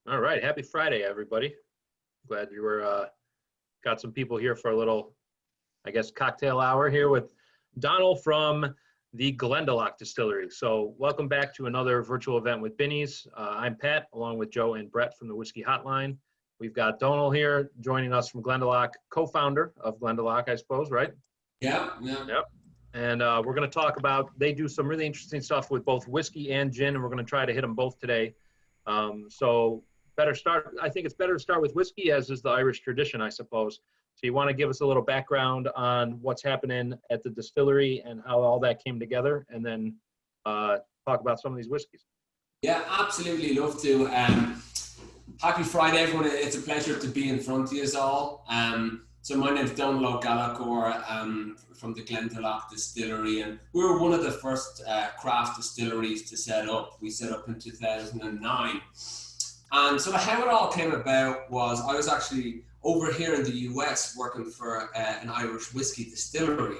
All right, happy Friday, everybody. Glad you were got some people here for a little, I guess, cocktail hour here with Donald from the Glendalough Distillery. So welcome back to another virtual event with Binny's. I'm Pat, along with Joe and Brett from the Whiskey Hotline. We've got Donal here joining us from Glendalough, co-founder of Glendalough, I suppose, right? Yeah. Yep. And we're going to talk about, they do some really interesting stuff with both whiskey and gin, and we're going to try to hit them both today. So I think it's better to start with whiskey, as is the Irish tradition, I suppose. So you want to give us a little background on what's happening at the distillery and how all that came together, and then talk about some of these whiskeys. Yeah, absolutely. Love to. Happy Friday, everyone. It's a pleasure to be in front of you all. So my name's Donal O'Gallachoir from the Glendalough Distillery, and we were one of the first craft distilleries to set up. We set up in 2009. And so how it all came about was I was actually over here in the US working for an Irish whiskey distillery,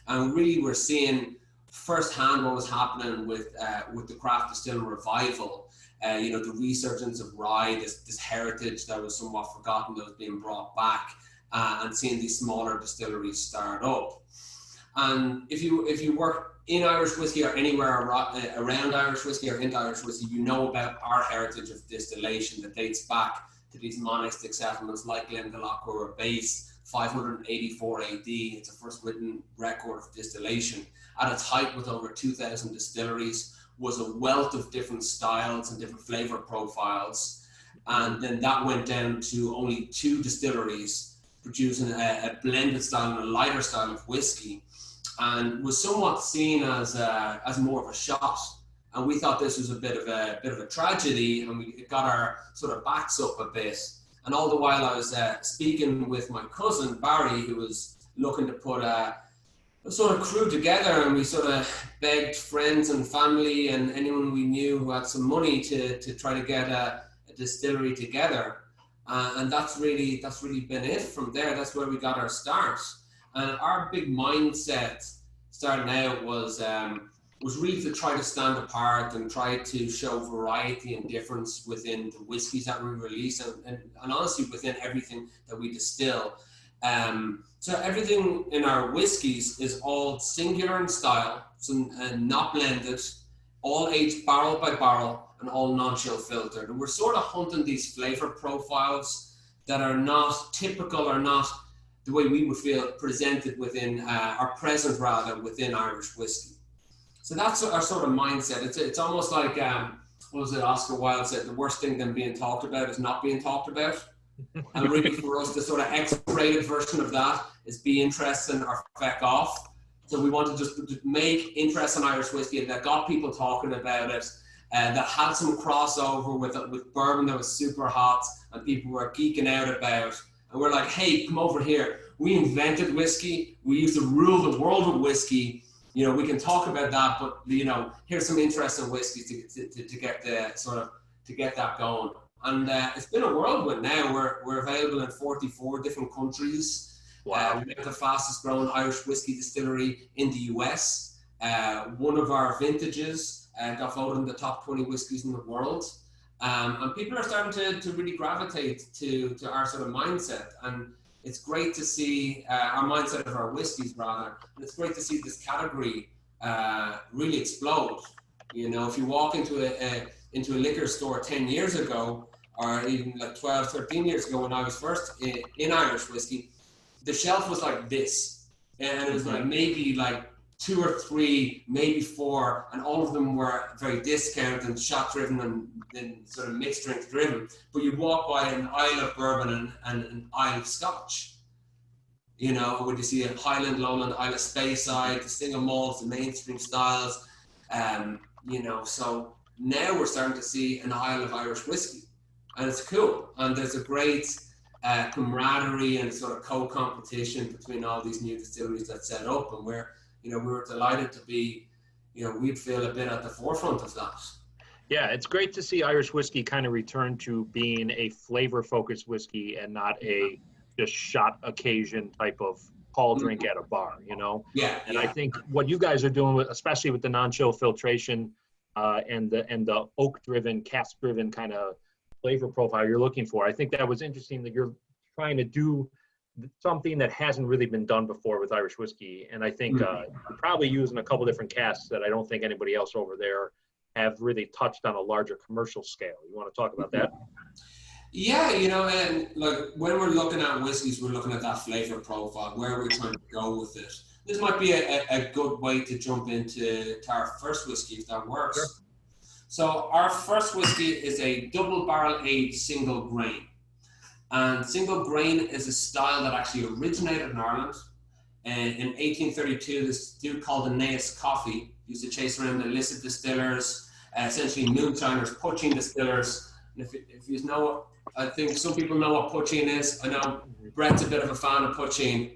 and really we're seeing firsthand what was happening with the craft distilling revival. The resurgence of rye, this heritage that was somewhat forgotten, that was being brought back, and seeing these smaller distilleries start up. And if you work in Irish whiskey or anywhere around Irish whiskey or into Irish whiskey, you know about our heritage of distillation that dates back to these monastic settlements like Glendalough, where we're based 584 AD. It's the first written record of distillation. At its height, with over 2,000 distilleries, was a wealth of different styles and different flavor profiles. And then that went down to only 2 distilleries producing a blended style and a lighter style of whiskey, and was somewhat seen as more of a shot. And we thought this was a bit of a tragedy, and we got our sort of backs up a bit. And all the while I was speaking with my cousin Barry, who was looking to put a sort of crew together, and we sort of begged friends and family and anyone we knew who had some money to try to get a distillery together. And that's really been it from there. That's where we got our start. And our big mindset starting out was really to try to stand apart and try to show variety and difference within the whiskies that we release, and honestly within everything that we distill. So everything in our whiskies is all singular in style, and not blended, all aged barrel by barrel, and all non-chill filtered. And we're sort of hunting these flavor profiles that are not typical, or not the way we would feel presented within, or present rather, within Irish whiskey. So that's our sort of mindset. It's almost like, what was it, Oscar Wilde said, the worst thing than being talked about is not being talked about. And really for us, the sort of X-rated version of that is be interesting or feck off. So we wanted to make interest in Irish whiskey that got people talking about it, that had some crossover with bourbon that was super hot and people were geeking out about. And we're like, hey, come over here. We invented whiskey. We used to rule the world with whiskey. We can talk about that, but here's some interesting whiskeys to get that going. And it's been a whirlwind now. We're available in 44 different countries. Wow. We're the fastest growing Irish whiskey distillery in the US. One of our vintages got voted in the top 20 whiskies in the world. And people are starting to really gravitate to our sort of mindset. And it's great to see our mindset of our whiskies, rather. And it's great to see this category really explode. If you walk into a liquor store 10 years ago, or even like 12, 13 years ago when I was first in Irish whiskey, the shelf was like this. And it was like maybe like 2 or 3, maybe 4, and all of them were very discount and shot driven and sort of mixed drink driven. But you'd walk by an aisle of bourbon and an aisle of scotch. Would you see a Highland, Lowland, Isle of Speyside, the single malts, the mainstream styles, so now we're starting to see an aisle of Irish whiskey, and it's cool. And there's a great camaraderie and sort of co-competition between all these new distilleries that set up, and we were delighted to be, we'd feel a bit at the forefront of that. Yeah, it's great to see Irish whiskey kind of return to being a flavor-focused whiskey and not a just shot occasion type of call drink at a bar, Yeah. And I think what you guys are doing, especially with the non-chill filtration and the oak-driven, cask-driven kind of flavor profile you're looking for. I think that was interesting that you're trying to do something that hasn't really been done before with Irish whiskey. And I think you're probably using a couple different casks that I don't think anybody else over there have really touched on a larger commercial scale. You want to talk about that? Yeah, and like when we're looking at whiskeys, we're looking at that flavor profile. Where are we trying to go with it? This might be a good way to jump into our first whiskey, if that works. Sure. So our first whiskey is a double barrel aged single grain. And single grain is a style that actually originated in Ireland. And in 1832, this dude called Aeneas Coffey used to chase around illicit distillers, essentially moonshiners, poaching distillers. And if you know, I think some people know what poaching is. I know Brett's a bit of a fan of poaching.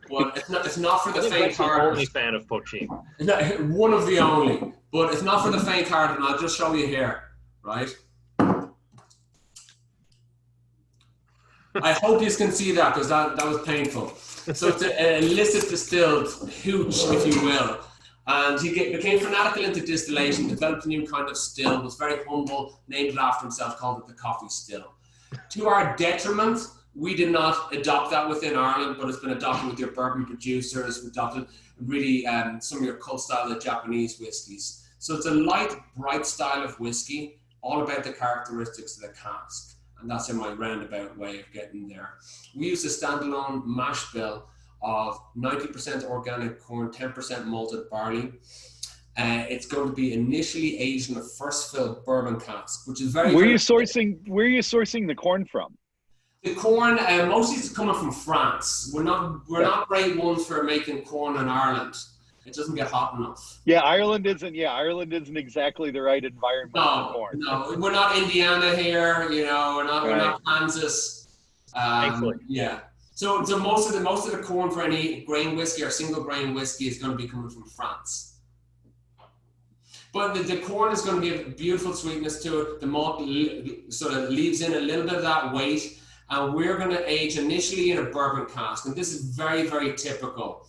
But it's not for the faint-hearted. Only fan of poaching. One of the only. But it's not for the faint-hearted, and I'll just show you here, right? I hope you can see that, because that was painful. So it's an illicit distilled hooch, if you will. And he became fanatical into distillation, developed a new kind of still, was very humble, named it after himself, called it the coffee still. To our detriment, we did not adopt that within Ireland, but it's been adopted with your bourbon producers, adopted really some of your cult style of Japanese whiskies. So it's a light, bright style of whiskey, all about the characteristics of the cask. And that's in my roundabout way of getting there. We use a standalone mash bill of 90% organic corn, 10% malted barley. It's going to be initially aged in a first fill bourbon cask, which is very. Where are you sourcing the corn from? The corn mostly is coming from France. We're not great ones for making corn in Ireland. It doesn't get hot enough. Yeah, Ireland isn't exactly the right environment for corn. No, we're not Indiana here. We're not Kansas. Thankfully. Yeah. So most of the corn for any grain whiskey or single grain whiskey is going to be coming from France. But the corn is going to be a beautiful sweetness to it. The malt sort of leaves in a little bit of that weight. And we're going to age initially in a bourbon cask. And this is very, very typical,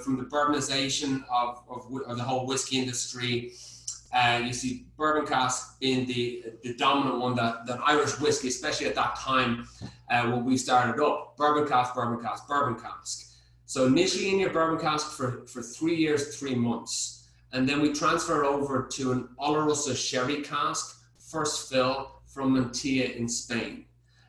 from the bourbonization of the whole whiskey industry. You see bourbon cask being the dominant one that Irish whiskey, especially at that time when we started up, bourbon cask, bourbon cask, bourbon cask. So initially in your bourbon cask for 3 years, 3 months. And then we transfer over to an Olorosa sherry cask, first fill from Montilla in Spain.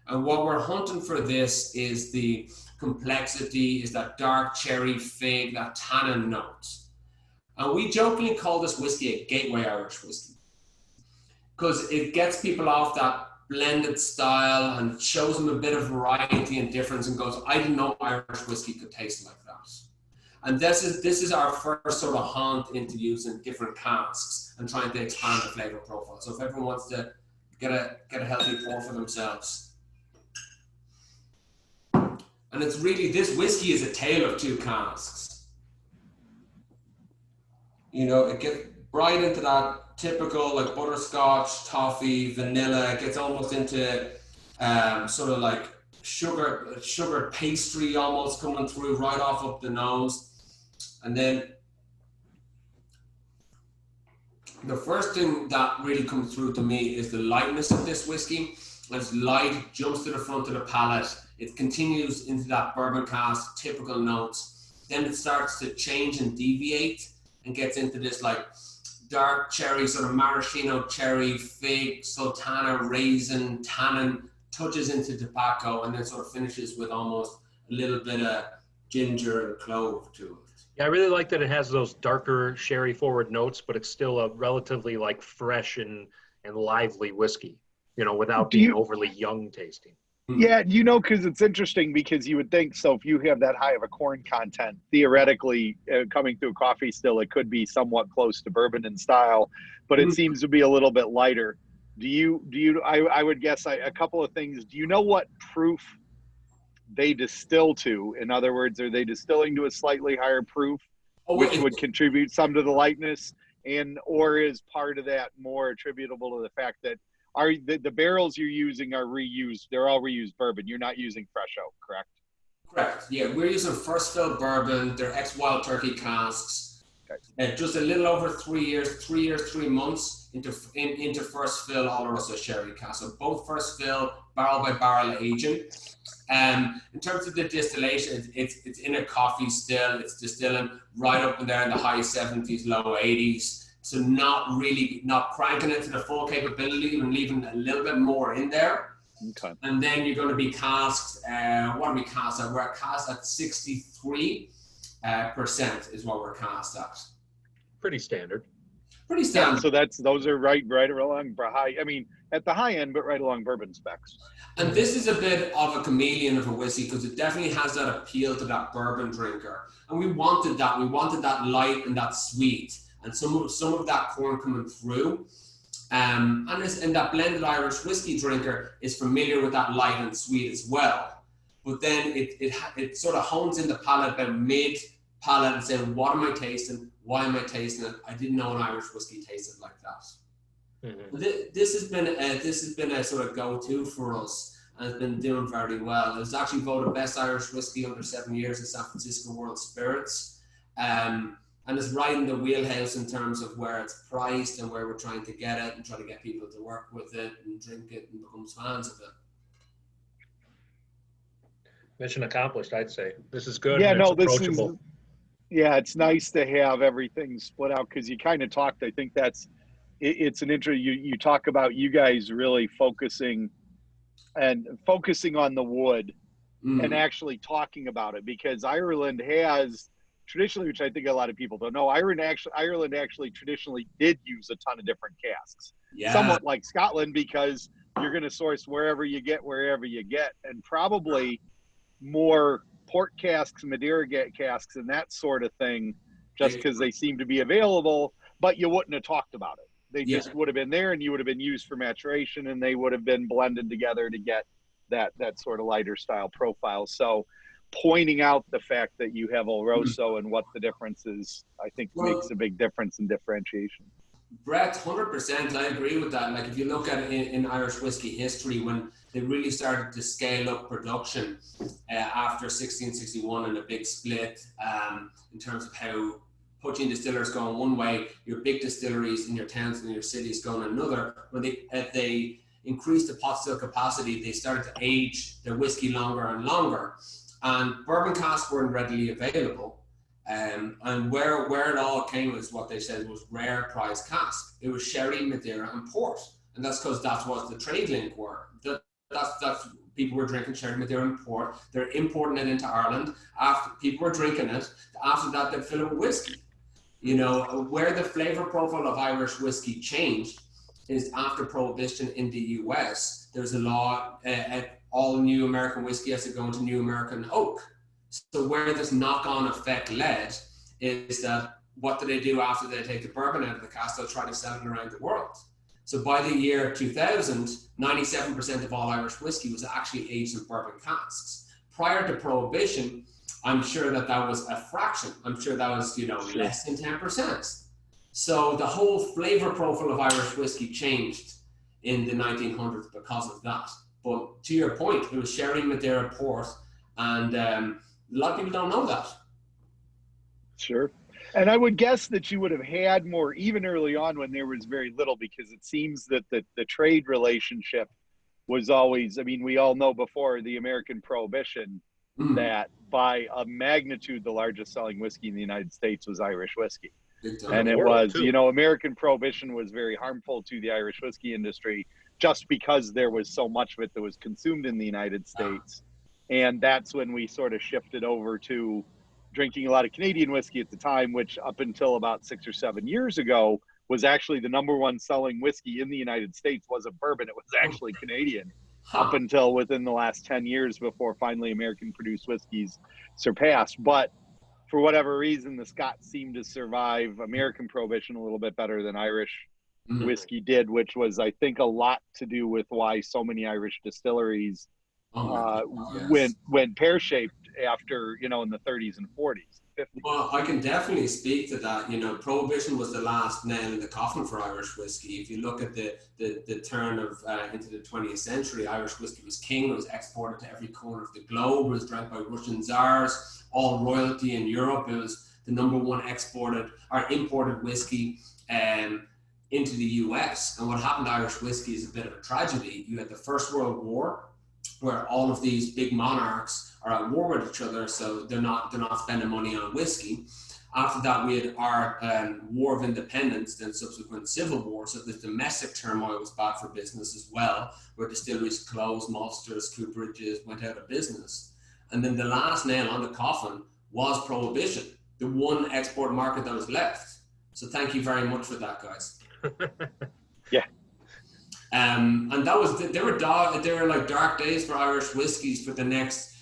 And what we're hunting for this is the complexity, is that dark cherry fig, that tannin note. And we jokingly call this whiskey a gateway Irish whiskey, because it gets people off that blended style and shows them a bit of variety and difference and goes, I didn't know Irish whiskey could taste like that. And this is our first sort of haunt into using different casks and trying to expand the flavor profile. So if everyone wants to get a healthy pour for themselves. And it's really, this whiskey is a tale of two casks. It gets right into that typical like butterscotch, toffee, vanilla. It gets almost into sort of like sugar pastry almost coming through right off up the nose. And then the first thing that really comes through to me is the lightness of this whiskey. As light jumps to the front of the palate, it continues into that bourbon cask, typical notes. Then it starts to change and deviate and gets into this like dark cherry, sort of maraschino cherry, fig, sultana, raisin, tannin, touches into tobacco, and then sort of finishes with almost a little bit of ginger and clove to it. Yeah, I really like that it has those darker sherry forward notes, but it's still a relatively like fresh and lively whiskey, without being overly young tasting. Yeah, because it's interesting, because you would think, so if you have that high of a corn content, theoretically coming through coffee still, it could be somewhat close to bourbon in style, but it seems to be a little bit lighter. I would guess a couple of things. Do you know what proof they distill to? In other words, are they distilling to a slightly higher proof, which would contribute some to the lightness, or is part of that more attributable to the fact that the barrels you're using are reused? They're all reused bourbon. You're not using fresh oak, correct? Correct. Yeah, we're using first fill bourbon. They're ex-Wild Turkey casks. Okay. Just a little over 3 years, 3 years, 3 months into first fill Oloroso sherry cask. So both first fill, barrel by barrel aging. In terms of the distillation, it's in a coffee still. It's distilling right up and there in the high 70s, low 80s. So not cranking it to the full capability and leaving a little bit more in there. Okay. And then you're going to be casked, what are we cast at? We're cast at 63% is what we're cast at. Pretty standard. Pretty standard. So those are right along high. I mean, at the high end, but right along bourbon specs. And this is a bit of a chameleon of a whiskey because it definitely has that appeal to that bourbon drinker. And we wanted that. We wanted that light and that sweet, and some of that corn coming through. And that blended Irish whiskey drinker is familiar with that light and sweet as well. But then it sort of hones in the palate about mid palate and saying, what am I tasting? Why am I tasting it? I didn't know an Irish whiskey tasted like that. Mm-hmm. This has been a sort of go-to for us, and it's been doing very well. It was actually voted best Irish whiskey under 7 years at San Francisco World Spirits, and it's right in the wheelhouse in terms of where it's priced and where we're trying to get it and try to get people to work with it and drink it and become fans of it. Mission accomplished, I'd say. This is good. Yeah, no, this is. Yeah, it's nice to have everything split out because you kind of talked. I think it's an intro. You talk about you guys really focusing on the wood and actually talking about it, because Ireland has traditionally, which I think a lot of people don't know, Ireland actually traditionally did use a ton of different casks. Yeah. Somewhat like Scotland, because you're going to source wherever you get, and probably more port casks, Madeira casks, and that sort of thing, just because they seem to be available, but you wouldn't have talked about it. They just would have been there, and you would have been used for maturation, and they would have been blended together to get that sort of lighter style profile. So pointing out the fact that you have Oloroso and what the difference is, I think makes a big difference in differentiation. Brett, 100%, I agree with that. Like if you look at it in Irish whiskey history, when they really started to scale up production after 1661 and a big split in terms of how poaching distillers going one way, your big distilleries in your towns and your cities going another. When they increased the pot still capacity, they started to age their whiskey longer and longer. And bourbon casks weren't readily available. And where it all came was what they said was rare prize cask. It was sherry, Madeira, and port, and that's because that's what the trade link were. That's people were drinking sherry, Madeira, and port. They're importing it into Ireland. After people were drinking it, after that they'd fill it with whiskey. You know, where the flavor profile of Irish whiskey changed is after Prohibition in the US. There's a law, all new American whiskey has to go into new American oak. So where this knock-on effect led is that what do they do after they take the bourbon out of the cask? They'll try to sell it around the world. So by the year 2000, 97% of all Irish whiskey was actually aged in bourbon casks. Prior to Prohibition, I'm sure that was a fraction. I'm sure that was, less than 10%. So the whole flavor profile of Irish whiskey changed in the 1900s because of that. But to your point, it was sherry, Madeira, port, and a lot of people don't know that. Sure. And I would guess that you would have had more even early on when there was very little, because it seems that the trade relationship was always, I mean, we all know before the American Prohibition that by a magnitude, the largest selling whiskey in the United States was Irish whiskey. And it was, American Prohibition was very harmful to the Irish whiskey industry just because there was so much of it that was consumed in the United States. And that's when we sort of shifted over to drinking a lot of Canadian whiskey at the time, which up until about 6 or 7 years ago was actually the number one selling whiskey in the United States wasn't bourbon. It was actually Canadian up until within the last 10 years before finally American produced whiskeys surpassed. But for whatever reason, the Scots seemed to survive American Prohibition a little bit better than Irish whiskey did, which was, I think, a lot to do with why so many Irish distilleries went pear-shaped after, in the 30s and 40s, 50s. Well, I can definitely speak to that. Prohibition was the last nail in the coffin for Irish whiskey. If you look at the turn of into the 20th century, Irish whiskey was king. It was exported to every corner of the globe. It was drank by Russian czars, all royalty in Europe. It was the number one imported whiskey. into the US. And what happened to Irish whiskey is a bit of a tragedy. You had the First World War, where all of these big monarchs are at war with each other, so they're not spending money on whiskey. After that, we had our War of Independence, then subsequent Civil War. So the domestic turmoil was bad for business as well, where distilleries closed, maltsters, cooperages went out of business. And then the last nail on the coffin was prohibition, the one export market that was left. So thank you very much for that, guys. Yeah. And that was, they were like dark days for Irish whiskies for the next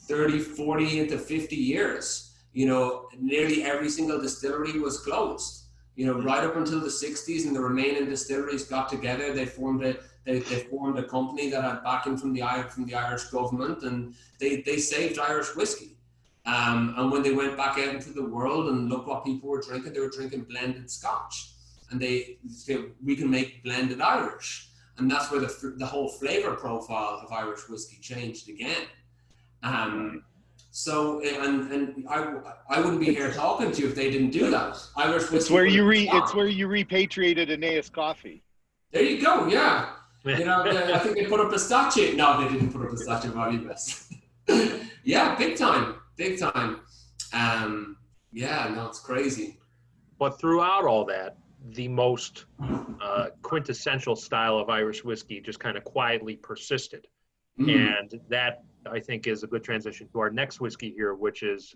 30, 40 into 50 years. You know, nearly every single distillery was closed, you know, right up until the 60s, and the remaining distilleries got together. They formed a company that had backing from the Irish government, and they saved Irish whiskey. And when they went back out into the world and look what people were drinking, they were drinking blended Scotch, and they said, we can make blended Irish. And that's where the whole flavor profile of Irish whiskey changed again. So, and I wouldn't be here talking to you if they didn't do that. Irish whiskey. It's where you repatriated Aeneas coffee. There you go. Yeah. You know, I think they put up a statue. No, they didn't put up a statue of Ivy Best. Yeah, big time. Yeah, no, it's crazy. But throughout all that, the most quintessential style of Irish whiskey just kind of quietly persisted. And that, I think, is a good transition to our next whiskey here, which is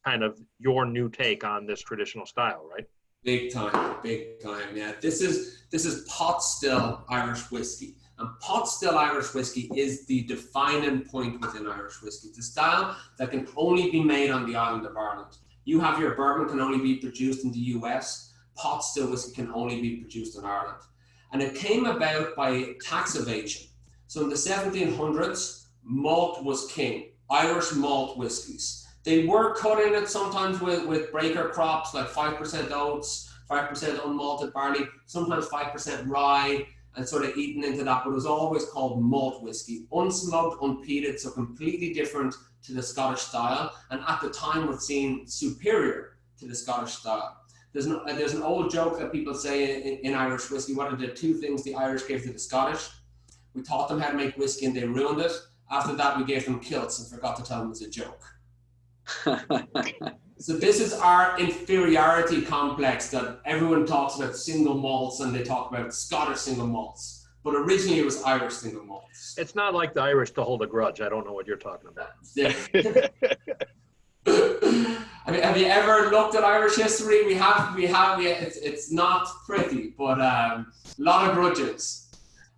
kind of your new take on this traditional style, right? Big time. Yeah, this is pot still Irish whiskey, and pot still Irish whiskey is the defining point within Irish whiskey. It's a style that can only be made on the island of Ireland. You have your bourbon can only be produced in the US. Pot still whiskey can only be produced in Ireland, and it came about by tax evasion. So in the 1700s, malt was king. Irish malt whiskies. They were cut in it sometimes with breaker crops like 5% oats, 5% unmalted barley, sometimes 5% rye, and sort of eaten into that, but it was always called malt whiskey. Unsmoked, unpeated, so completely different to the Scottish style, and at the time was seen superior to the Scottish style. There's an old joke that people say in Irish whiskey, what are the two things the Irish gave to the Scottish? We taught them how to make whiskey and they ruined it. After that, we gave them kilts and forgot to tell them it was a joke. So this is our inferiority complex that everyone talks about single malts and they talk about Scottish single malts. But originally it was Irish single malts. It's not like the Irish to hold a grudge. I don't know what you're talking about. Yeah. Have you ever looked at Irish history? We have. It's not pretty, but a lot of grudges.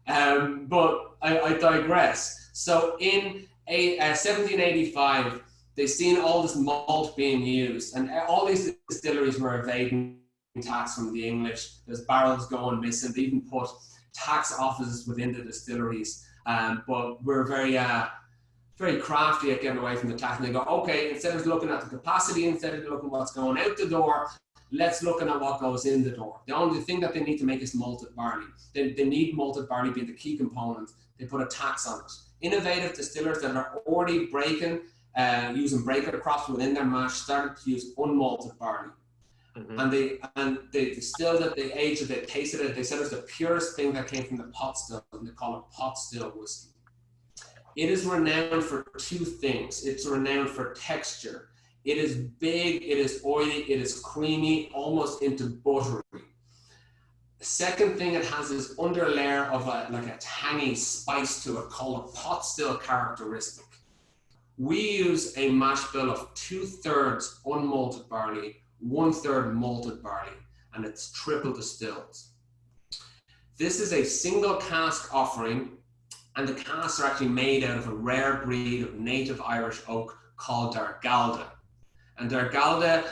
But I digress. So in 1785, they seen all this malt being used, and all these distilleries were evading tax from the English. There's barrels going missing. They even put tax offices within the distilleries. But we're very crafty at getting away from the tax. And they go, okay, instead of looking at the capacity, instead of looking at what's going out the door, let's look at what goes in the door. The only thing that they need to make is malted barley. They need malted barley being the key component. They put a tax on it. Innovative distillers that are already breaking, using breaker crops within their mash, started to use unmalted barley. Mm-hmm. And they distilled it, they aged it, they tasted it. They said it was the purest thing that came from the pot still, and they call it pot still whiskey. It is renowned for two things. It's renowned for texture. It is big, it is oily, it is creamy, almost into buttery. The second thing, it has this underlayer of like a tangy spice to it called a pot still characteristic. We use a mash bill of 2/3 unmalted barley, 1/3 malted barley, and it's triple distilled. This is a single cask offering, and the casks are actually made out of a rare breed of native Irish oak called Dargalda. And Dargalda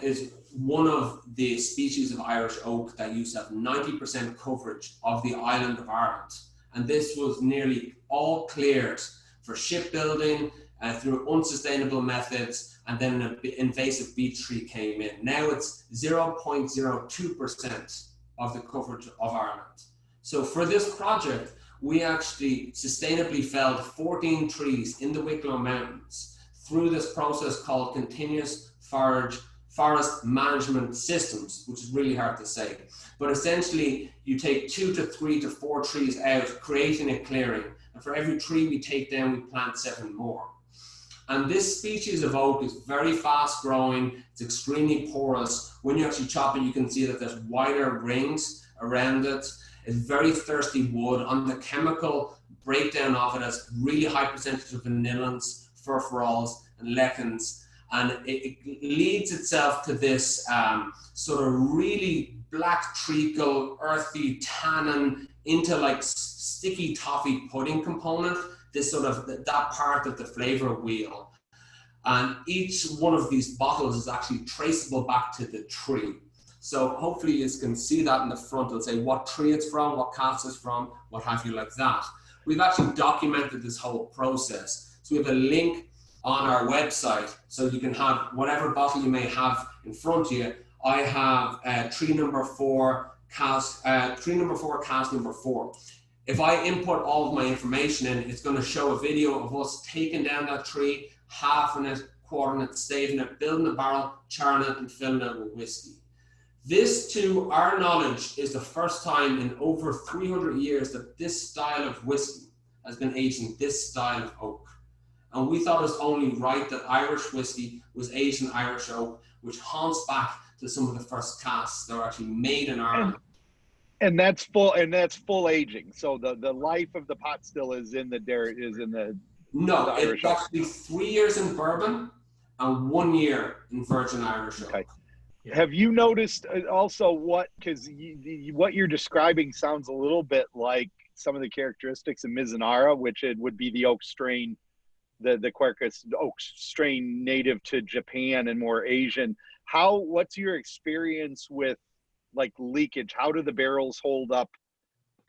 is one of the species of Irish oak that used to have 90% coverage of the island of Ireland. And this was nearly all cleared for shipbuilding through unsustainable methods, and then an invasive beech tree came in. Now it's 0.02% of the coverage of Ireland. So for this project, we actually sustainably felled 14 trees in the Wicklow Mountains through this process called continuous forage forest management systems, which is really hard to say. But essentially, you take 2 to 3 to 4 trees out, creating a clearing. And for every tree we take down, we plant 7 more. And this species of oak is very fast growing. It's extremely porous. When you actually chop it, you can see that there's wider rings around it. It's very thirsty wood. On the chemical breakdown of it, has really high percentage of vanillins, furfurols, and lichens. And it leads itself to this sort of really black treacle, earthy tannin into like sticky toffee pudding component, this sort of that part of the flavor wheel. And each one of these bottles is actually traceable back to the tree. So hopefully you can see that in the front. It'll say what tree it's from, what cask it's from, what have you like that. We've actually documented this whole process. So we have a link on our website, so you can have whatever bottle you may have in front of you. I have tree number 4, cask number 4. If I input all of my information in, it's going to show a video of us taking down that tree, halving it, quartering it, staving it, building a barrel, charring it, and filling it with whiskey. This, to our knowledge, is the first time in over 300 years that this style of whiskey has been aged in this style of oak. And we thought it was only right that Irish whiskey was aged in Irish oak, which haunts back to some of the first casks that were actually made in Ireland. And that's full aging. So the life of the pot still is in the No, Irish it's oak. actually 3 years in bourbon and 1 year in virgin Irish oak. Okay. Yeah. Have you noticed also because what you're describing sounds a little bit like some of the characteristics of Mizunara, which it would be the oak strain, the Quercus oak strain native to Japan and more Asian. What's your experience with like leakage? How do the barrels hold up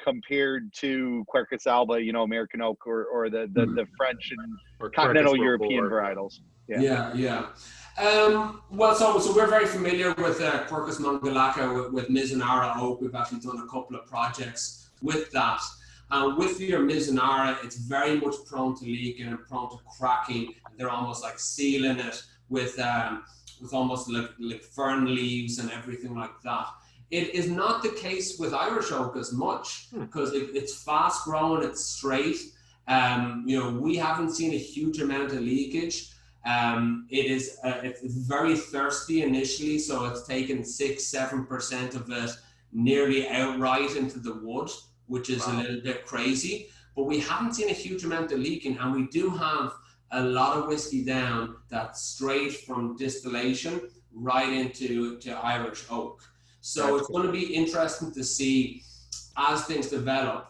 compared to Quercus alba, American oak, or the French and or continental European varietals? Yeah. Well, so we're very familiar with Quercus mongolaka with Mizunara oak. We've actually done a couple of projects with that. With your Mizunara, it's very much prone to leaking and prone to cracking. They're almost like sealing it with almost like fern leaves and everything like that. It is not the case with Irish oak as much because it's fast growing, it's straight. We haven't seen a huge amount of leakage. It's very thirsty initially, so it's taken 6-7% of it nearly outright into the wood, which is a little bit crazy. But we haven't seen a huge amount of leaking, and we do have a lot of whiskey down that's straight from distillation right into Irish oak. So it's going to be interesting to see as things develop.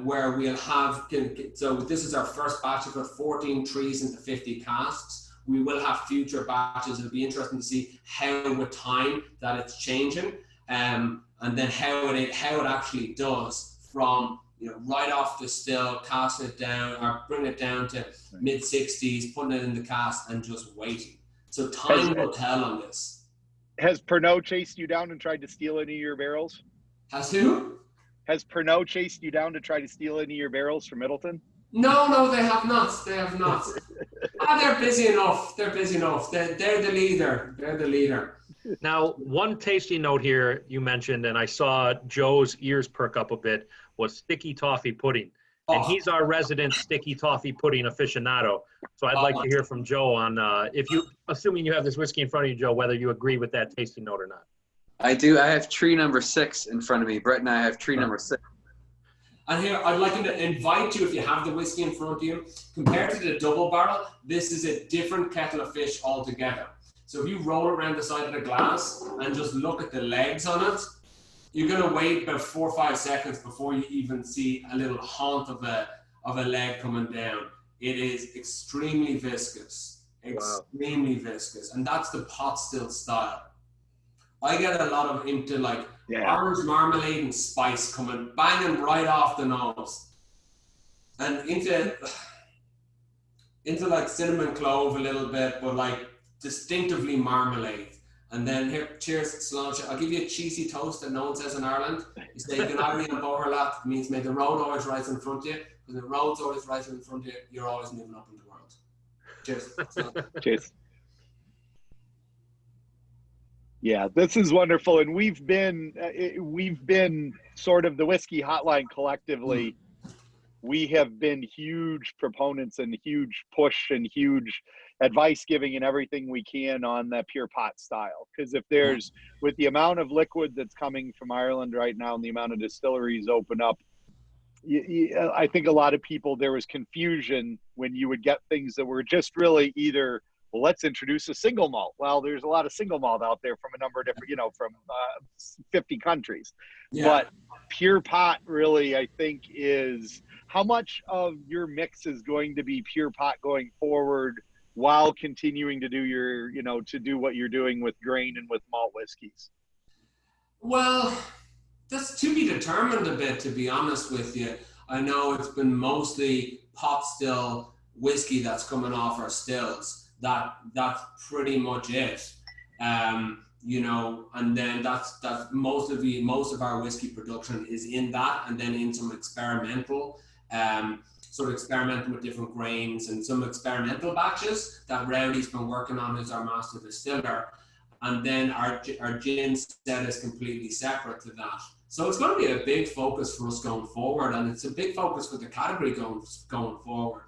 Where we'll have, so this is our first batch, we've got 14 trees into 50 casks. We will have future batches. It'll be interesting to see how with time that it's changing, and then how it actually does from right off the still, casting it down or bring it down to mid 60s, putting it in the cask and just waiting. So time will tell on this. Has Pernod chased you down and tried to steal any of your barrels? Has who? Has Pernod chased you down to try to steal any of your barrels from Middleton? No, they have not. They have not. They're busy enough. They're the leader. Now, one tasty note here you mentioned, and I saw Joe's ears perk up a bit, was sticky toffee pudding. And he's our resident sticky toffee pudding aficionado. So I'd like to hear from Joe on, assuming you have this whiskey in front of you, Joe, whether you agree with that tasty note or not. I do. I have tree number 6 in front of me. Brett and I have tree number 6. And here, I'd like to invite you, if you have the whiskey in front of you, compared to the double barrel, this is a different kettle of fish altogether. So if you roll it around the side of the glass and just look at the legs on it, you're going to wait about 4 or 5 seconds before you even see a little haunt of a leg coming down. It is extremely viscous, viscous. And that's the pot still style. I get a lot of into orange marmalade and spice coming banging right off the nose, and into like cinnamon clove a little bit, but like distinctively marmalade. And then here, cheers, sláinte. I'll give you a cheesy toast that no one says in Ireland. You say "Good night and Boherlat," means may the road always rise in front of you. When the road's always rising in front of you, you're always moving up in the world. Cheers. Cheers. Yeah, this is wonderful, and we've been sort of the Whiskey Hotline collectively. We have been huge proponents and huge push and huge advice giving and everything we can on that pure pot style. Because if there's, with the amount of liquid that's coming from Ireland right now and the amount of distilleries open up, I think a lot of people, there was confusion when you would get things that were just really either, well, let's introduce a single malt. Well, there's a lot of single malt out there from a number of different, from 50 countries. Yeah. But pure pot really, I think, is how much of your mix is going to be pure pot going forward while continuing to do your, to do what you're doing with grain and with malt whiskeys? Well, that's to be determined a bit, to be honest with you. I know it's been mostly pot still whiskey that's coming off our stills. That's pretty much it. And then that's most of our whiskey production is in that, and then in some experimental, sort of experimenting with different grains and some experimental batches that Rowdy's been working on as our master distiller. And then our gin set is completely separate to that. So it's going to be a big focus for us going forward, and it's a big focus for the category going forward,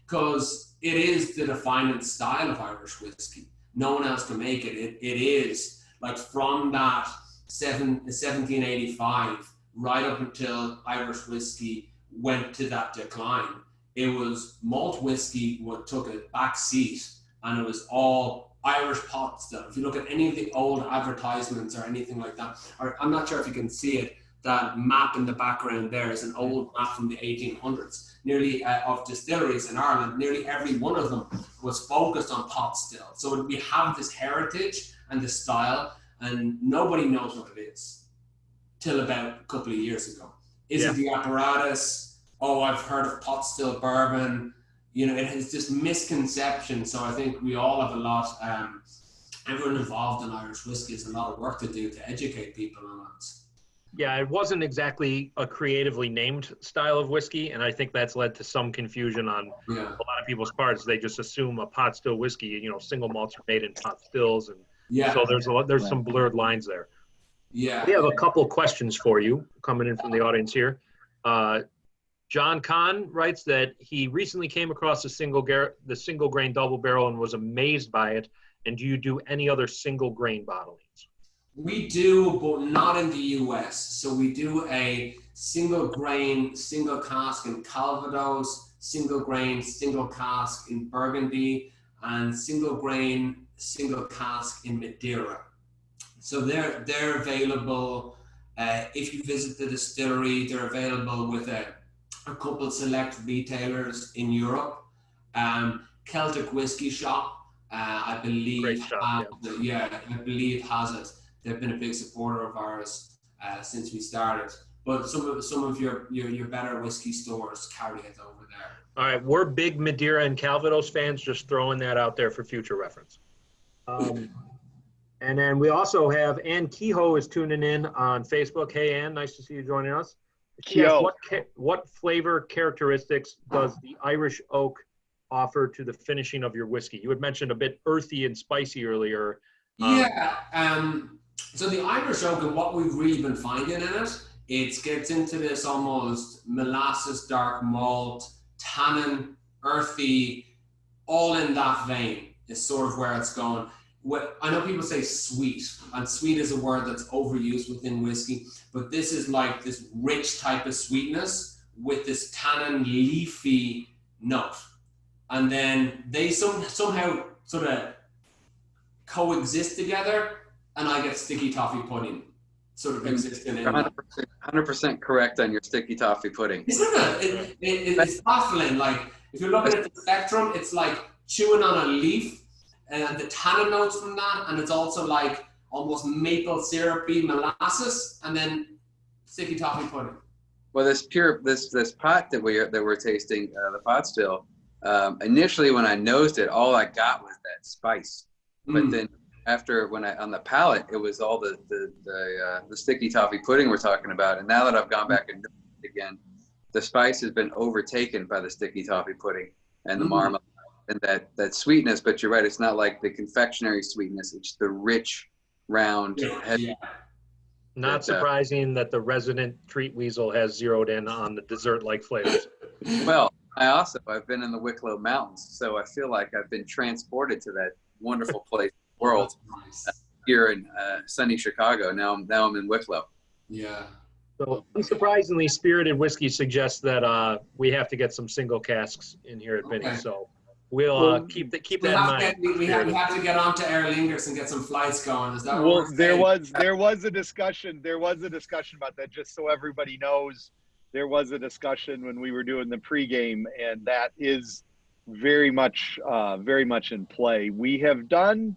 because it is the defining style of Irish whiskey. No one else can make it. It is like from that 1785 right up until Irish whiskey went to that decline. It was malt whiskey what took a back seat, and it was all Irish pot still. If you look at any of the old advertisements or anything like that, or I'm not sure if you can see it, that map in the background there is an old map from the 1800s, nearly of distilleries in Ireland. Nearly every one of them was focused on pot still. So we have this heritage and this style, and nobody knows what it is till about a couple of years ago. Is it the apparatus? Oh, I've heard of pot still bourbon. It has this misconception. So I think we all have a lot, everyone involved in Irish whiskey has a lot of work to do to educate people on it. Yeah, it wasn't exactly a creatively named style of whiskey, and I think that's led to some confusion on a lot of people's parts. They just assume a pot still whiskey, single malts are made in pot stills, and so there's some blurred lines there. Yeah, we have a couple questions for you coming in from the audience here. John Kahn writes that he recently came across the single grain double barrel and was amazed by it. And do you do any other single grain bottlings? We do, but not in the US. So we do a single grain, single cask in Calvados, single grain, single cask in Burgundy, and single grain, single cask in Madeira. So they're available. If you visit the distillery, they're available with a couple select retailers in Europe. Celtic Whiskey Shop, I believe, I believe has it. They've been a big supporter of ours since we started. But some of your better whiskey stores carry it over there. All right, we're big Madeira and Calvados fans. Just throwing that out there for future reference. And then we also have Ann Kehoe is tuning in on Facebook. Hey, Ann, nice to see you joining us. Yes, what flavor characteristics does the Irish oak offer to the finishing of your whiskey? You had mentioned a bit earthy and spicy earlier. So the Irish oak, and what we've really been finding in it gets into this almost molasses, dark malt, tannin, earthy, all in that vein is sort of where it's going. I know people say sweet, and sweet is a word that's overused within whiskey, but this is like this rich type of sweetness with this tannin leafy note. And then they somehow sort of coexist together, and I get sticky toffee pudding sort of existing in 100% correct on your sticky toffee pudding. Isn't it? It's baffling. Like, if you're looking at the spectrum, it's like chewing on a leaf, and the tannin notes from that, and it's also like almost maple syrupy molasses, and then sticky toffee pudding. Well, this pot that we're tasting, the pot still. Initially, when I nosed it, all I got was that spice. But then after on the palate, it was all the sticky toffee pudding we're talking about. And now that I've gone back and nosed it again, the spice has been overtaken by the sticky toffee pudding and the marmalade. And that sweetness, but you're right, it's not like the confectionery sweetness, it's the rich round. Yeah. Not surprising that the resident treat weasel has zeroed in on the dessert-like flavors. Well, I've been in the Wicklow Mountains, so I feel like I've been transported to that wonderful place, world, here in sunny Chicago. Now I'm in Wicklow. Yeah. So unsurprisingly, Spirited Whiskey suggests that we have to get some single casks in here at Vinny. So we'll keep that in mind. We have to get on to Aer Lingus and get some flights going. Is that what Well, we're saying? there was a discussion about that. Just so everybody knows, there was a discussion when we were doing the pregame, and that is very much in play. We have done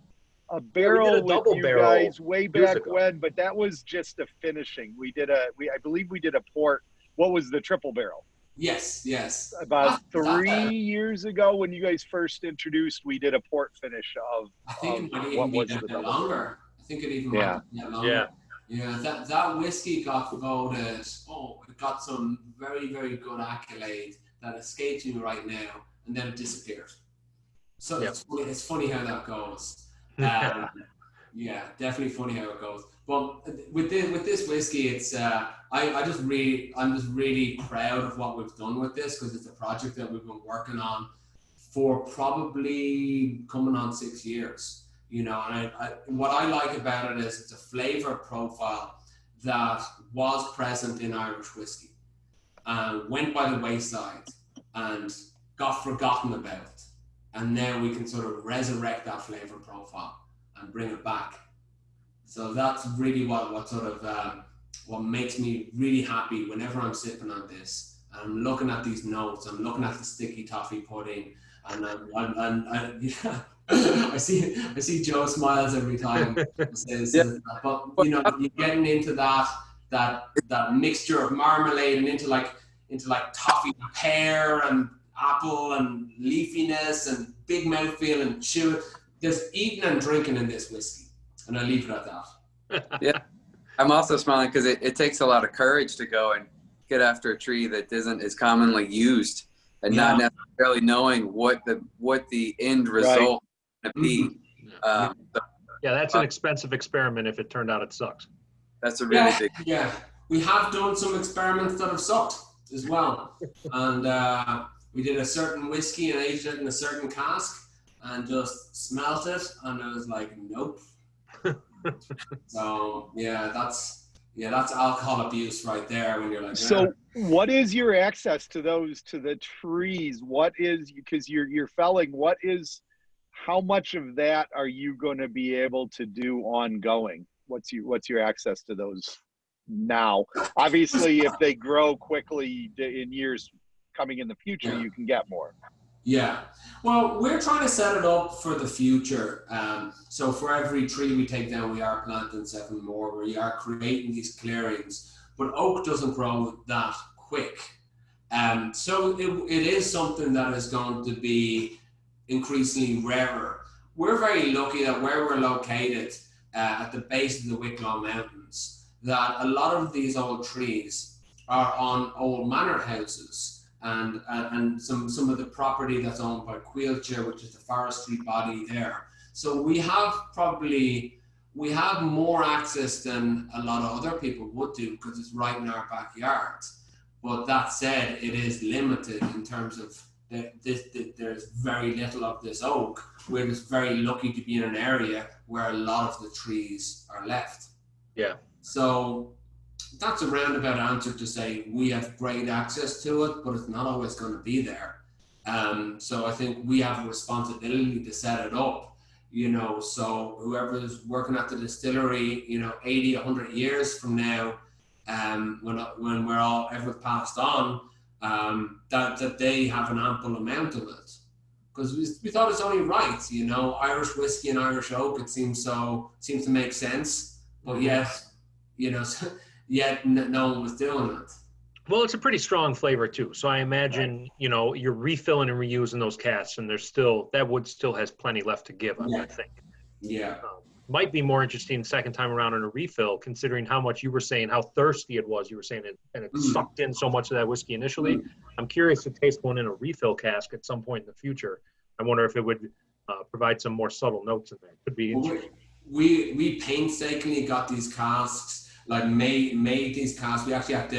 a barrel with you guys way back when, but that was just a finishing. I believe we did a port. What was the triple barrel? Yes. About 3 years ago, when you guys first introduced, we did a port finish of. I think it might what even was be the a bit double longer. I think it even might be a bit longer. Yeah. That whiskey got voted. Oh, it got some very, very good accolade that escapes me right now, and then it disappeared. So it's funny how that goes. Yeah, definitely funny how it goes. But with this whiskey, it's I'm just really proud of what we've done with this, because it's a project that we've been working on for probably coming on 6 years. You know, and what I like about it is it's a flavor profile that was present in Irish whiskey and went by the wayside and got forgotten about. And now we can sort of resurrect that flavor profile and bring it back. So that's really what sort of what makes me really happy whenever I'm sipping on this. I'm looking at these notes. I'm looking at the sticky toffee pudding, and I see Joe smiles every time. Says, but you know, you're getting into that mixture of marmalade and into like toffee pear and apple and leafiness and big mouthfeel and chew. There's eating and drinking in this whiskey, and I leave it at that. Yeah, I'm also smiling because it takes a lot of courage to go and get after a tree that isn't as commonly used, and not necessarily knowing what the end result is going to be. That's an expensive experiment if it turned out it sucks. That's a really big. Yeah, we have done some experiments that have sucked as well, and we did a certain whiskey and aged it in a certain cask and just smelt it, and it was like, nope. So that's alcohol abuse right there when you're like. So what is your access to the trees? What is, because you're felling, how much of that are you going to be able to do ongoing? What's your access to those now? Obviously, if they grow quickly in years coming in the future, you can get more. Yeah. Well, we're trying to set it up for the future. So for every tree we take down, we are planting 7 more. We are creating these clearings. But oak doesn't grow that quick. So it is something that is going to be increasingly rarer. We're very lucky that where we're located at the base of the Wicklow Mountains, that a lot of these old trees are on old manor houses. And some of the property that's owned by Quilcher, which is the forestry body there. So we have more access than a lot of other people would do because it's right in our backyard. But that said, it is limited in terms of there's very little of this oak. We're just very lucky to be in an area where a lot of the trees are left. Yeah. So that's a roundabout answer to say we have great access to it, but it's not always going to be there. So I think we have a responsibility to set it up, you know, so whoever's working at the distillery, you know, 80, 100 years from now, when we're all ever passed on, that they have an ample amount of it. Because we thought it's only right, you know, Irish whiskey and Irish oak, it seems to make sense, but yet, you know, yet no one was doing it. Well, it's a pretty strong flavor too. So I imagine, you know, you're refilling and reusing those casks, and that wood still has plenty left to give, I would think. Yeah. Might be more interesting second time around in a refill, considering how much you were saying, how thirsty it was. You were saying it, and it sucked in so much of that whiskey initially. I'm curious to taste one in a refill cask at some point in the future. I wonder if it would provide some more subtle notes in there. Could be interesting. we painstakingly got these casks, like made these casks. We actually had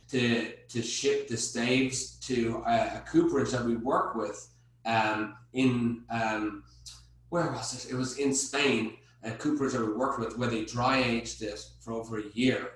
to ship the staves to a cooperage that we work with in where was it? It was in Spain. A cooperage that we worked with, where they dry aged it for over a year.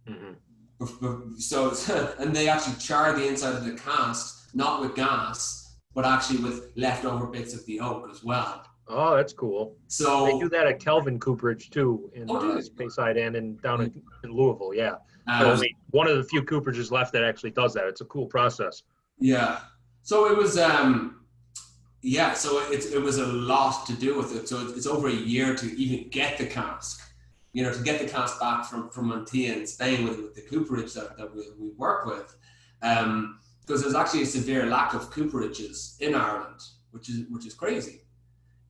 Mm-hmm. So and they actually charred the inside of the cask, not with gas, but actually with leftover bits of the oak as well. Oh, that's cool. So they do that at Kelvin Cooperage too, in Speyside and down in Louisville. Yeah, only one of the few cooperages left that actually does that. It's a cool process. Yeah. So it was so it was a lot to do with it. So it's over a year to even get the cask, to get the cask back from Montilla in Spain with the cooperage that we work with, because there's actually a severe lack of cooperages in Ireland, which is crazy.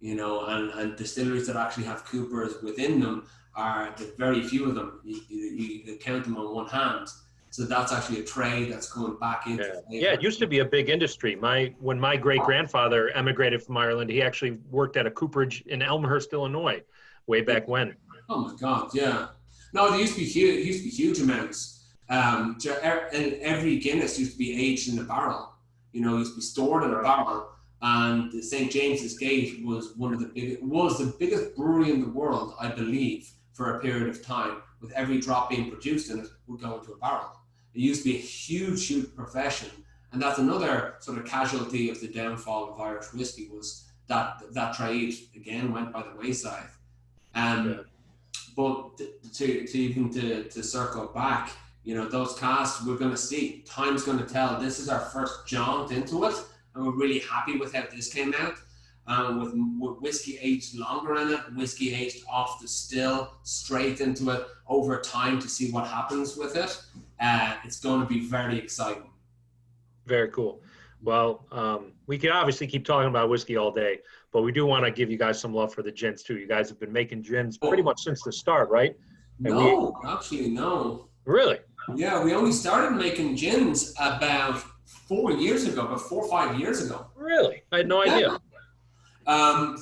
And distilleries that actually have coopers within them are very few of them. You count them on one hand. So that's actually a trade that's going back into flavor. Yeah, it used to be a big industry. When my great-grandfather emigrated from Ireland, he actually worked at a cooperage in Elmhurst, Illinois, way back when. Oh my God, yeah. No, there used to be huge. It used to be huge amounts. And every Guinness used to be aged in a barrel. Used to be stored in a barrel. And the St. James's Gate was the biggest brewery in the world, I believe, for a period of time. With every drop being produced in it, would go into a barrel. It used to be a huge, huge profession, and that's another sort of casualty of the downfall of Irish whiskey, was that trade again went by the wayside. But to circle back, those casks, we're going to see. Time's going to tell. This is our first jaunt into it, and we're really happy with how this came out. With whiskey aged longer in it, whiskey aged off the still, straight into it over time to see what happens with it. It's going to be very exciting. Very cool. Well, we can obviously keep talking about whiskey all day, but we do want to give you guys some love for the gins too. You guys have been making gins pretty much since the start, right? No, actually, no. Really? Yeah, we only started making gins about 4 years ago, about 4 or 5 years ago. Really? I had no idea.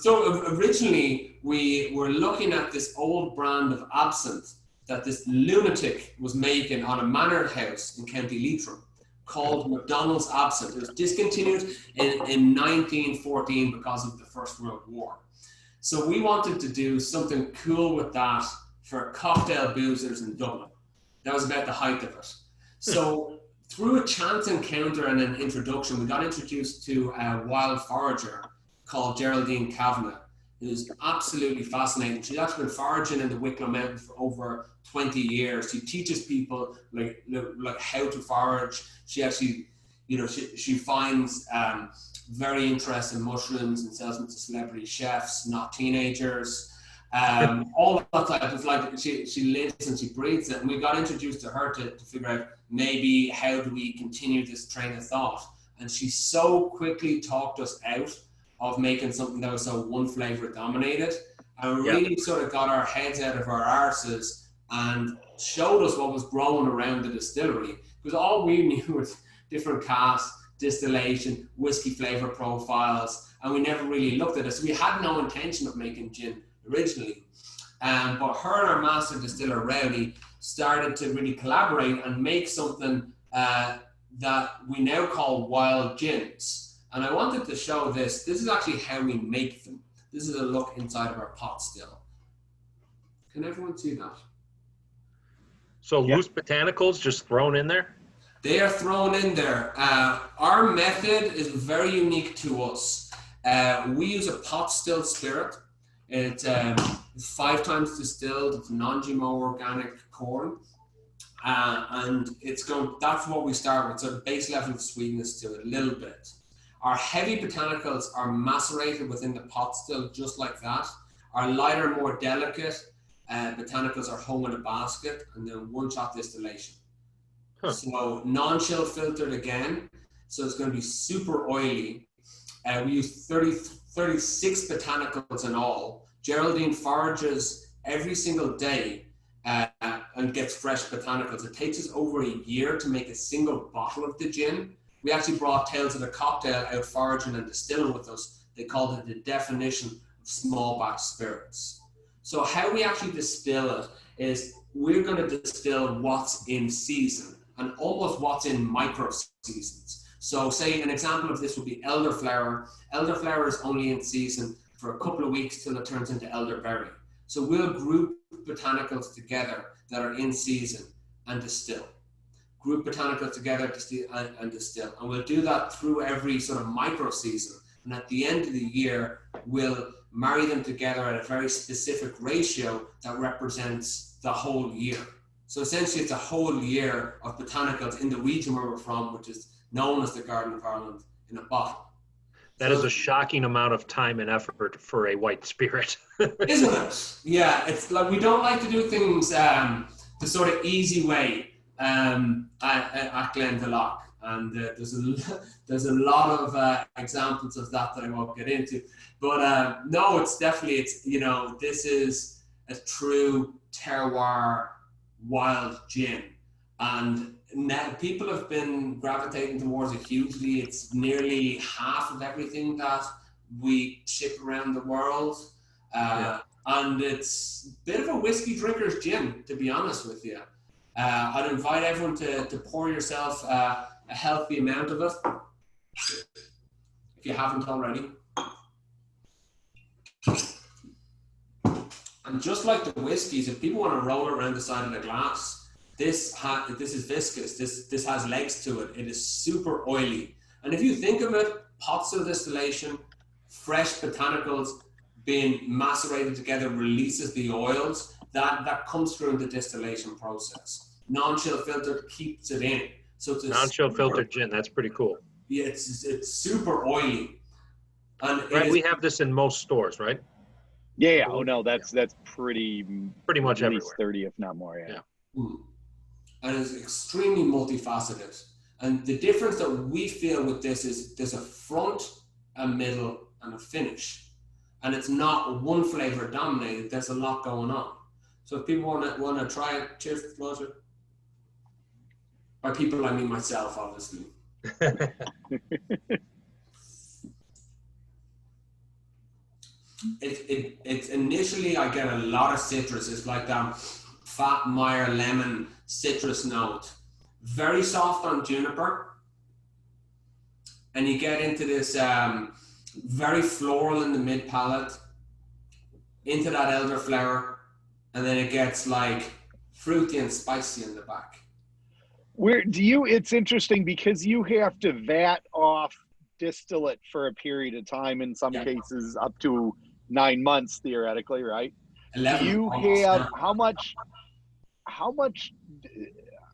So originally we were looking at this old brand of absinthe that this lunatic was making on a manor house in County Leitrim called McDonald's Absinthe. It was discontinued in 1914 because of the First World War. So we wanted to do something cool with that for cocktail boozers in Dublin. That was about the height of it. So through a chance encounter and an introduction, we got introduced to a wild forager called Geraldine Kavanagh, who's absolutely fascinating. She's actually been foraging in the Wicklow Mountains for over 20 years. She teaches people like how to forage. She actually, she finds very interesting mushrooms and sells them to celebrity chefs, not teenagers. All that type of, like, she lives and she breathes it. And we got introduced to her to figure out maybe how do we continue this train of thought. And she so quickly talked us out of making something that was so one flavor dominated, and really sort of got our heads out of our arses and showed us what was growing around the distillery, because all we knew was different casks, distillation, whiskey flavor profiles, and we never really looked at it. So we had no intention of making gin originally, but her and our master distiller Rowdy started to really collaborate and make something that we now call wild gins. And I wanted to show this. This is actually how we make them. This is a look inside of our pot still. Can everyone see that? So loose botanicals just thrown in there? They are thrown in there. Our method is very unique to us. We use a pot still spirit. It's 5 times distilled. It's non-GMO organic corn. And that's what we start with. So the base level of sweetness to it, a little bit. Our heavy botanicals are macerated within the pot still, just like that. Our lighter, more delicate botanicals are hung in a basket and then one-shot distillation. So non-chill filtered again. So it's going to be super oily. We use 36 botanicals in all. Geraldine forages every single day and gets fresh botanicals. It takes us over a year to make a single bottle of the gin. We actually brought Tales of the Cocktail out foraging and distilling with us. They called it the definition of small batch spirits. So how we actually distill it is we're going to distill what's in season and almost what's in micro seasons. So say an example of this would be elderflower. Elderflower is only in season for a couple of weeks till it turns into elderberry. So we'll group botanicals together that are in season and distill. Group botanicals together and distill. And we'll do that through every sort of micro season. And at the end of the year, we'll marry them together at a very specific ratio that represents the whole year. So essentially it's a whole year of botanicals in the region where we're from, which is known as the Garden of Ireland, in a bottle. That is a shocking amount of time and effort for a white spirit. Isn't it? Yeah, it's like we don't like to do things the sort of easy way at Glendalough. And there's a lot of examples of that I won't get into. But no, it's definitely, this is a true terroir wild gin. And now people have been gravitating towards it hugely. It's nearly half of everything that we ship around the world. And it's a bit of a whiskey drinker's gin, to be honest with you. I'd invite everyone to pour yourself a healthy amount of it, if you haven't already. And just like the whiskies, if people want to roll it around the side of the glass, this is viscous. This has legs to it. It is super oily. And if you think of it, pot still distillation, fresh botanicals being macerated together releases the oils that comes through the distillation process. Non-chill filtered keeps it in. So it's non-chill filtered gin. That's pretty cool. Yeah, it's super oily. And right, we have this in most stores, right? Yeah. Oh no, that's pretty much at least everywhere. 30, if not more. Yeah. And it's extremely multifaceted. And the difference that we feel with this is there's a front, a middle, and a finish. And it's not one flavor dominated. There's a lot going on. So if people want to try it, cheers to closure. By people, I mean myself, obviously. It's initially, I get a lot of citrus. It's like that fat Meyer lemon citrus note. Very soft on juniper. And you get into this very floral in the mid palate, into that elderflower, and then it gets like fruity and spicy in the back. It's interesting because you have to vat off distillate for a period of time, in some cases up to 9 months theoretically, right? 11 Do you months, have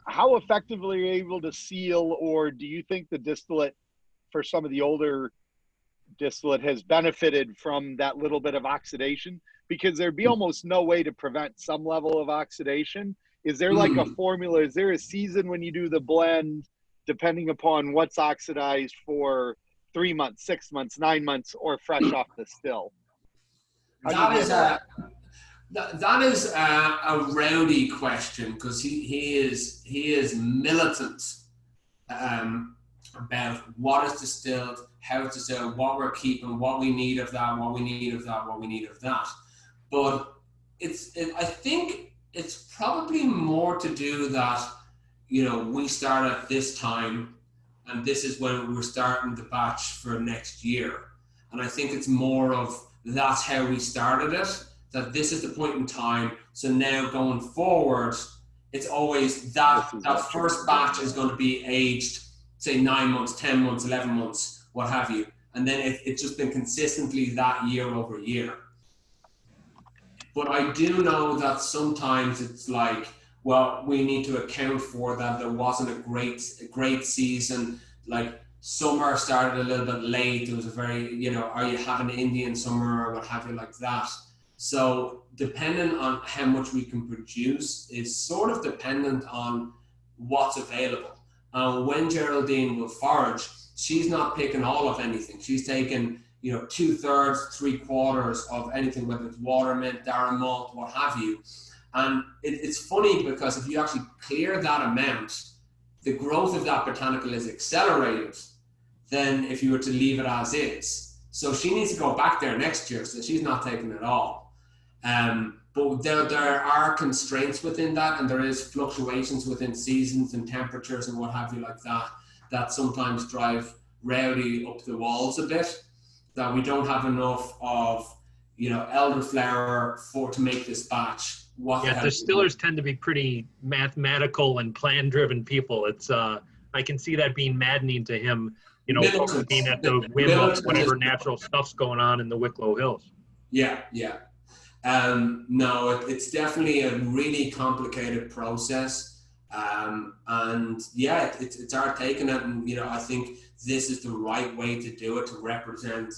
how effectively are you able to seal, or do you think the distillate for some of the older distillate has benefited from that little bit of oxidation? Because there'd be almost no way to prevent some level of oxidation. Is there like a formula? Is there a season when you do the blend, depending upon what's oxidized for 3 months, 6 months, 9 months, or fresh off the still? That is a rowdy question, because he is militant about what is distilled, how it's distilled, what we're keeping, what we need of that, what we need of that, what we need of that. But I think it's probably more to do that, we start at this time, and this is when we're starting the batch for next year. And I think it's more of that's how we started it, that this is the point in time. So now going forward, it's always that first batch is going to be aged, say 9 months, 10 months, 11 months, what have you. And then it's just been consistently that year over year. But I do know that sometimes it's like, well, we need to account for that there wasn't a great season. Like summer started a little bit late. It was a very, are you having an Indian summer or what have you like that? So depending on how much we can produce is sort of dependent on what's available. When Geraldine will forage, she's not picking all of anything. She's taking 2/3, 3/4 of anything, whether it's watermint, Darra malt, what have you. And it's funny because if you actually clear that amount, the growth of that botanical is accelerated than if you were to leave it as is. So she needs to go back there next year, so she's not taking it all. But there are constraints within that, and there is fluctuations within seasons and temperatures and what have you like that, that sometimes drive rowdy up the walls a bit, that we don't have enough of, you know, elderflower to make this batch. Yeah, distillers tend to be pretty mathematical and plan-driven people. It's I can see that being maddening to him, you know, being at the whim of whatever natural stuff's going on in the Wicklow Hills. Yeah, yeah. No, it's definitely a really complicated process. And yeah, it's our take on it. And, you know, I think this is the right way to do it, to represent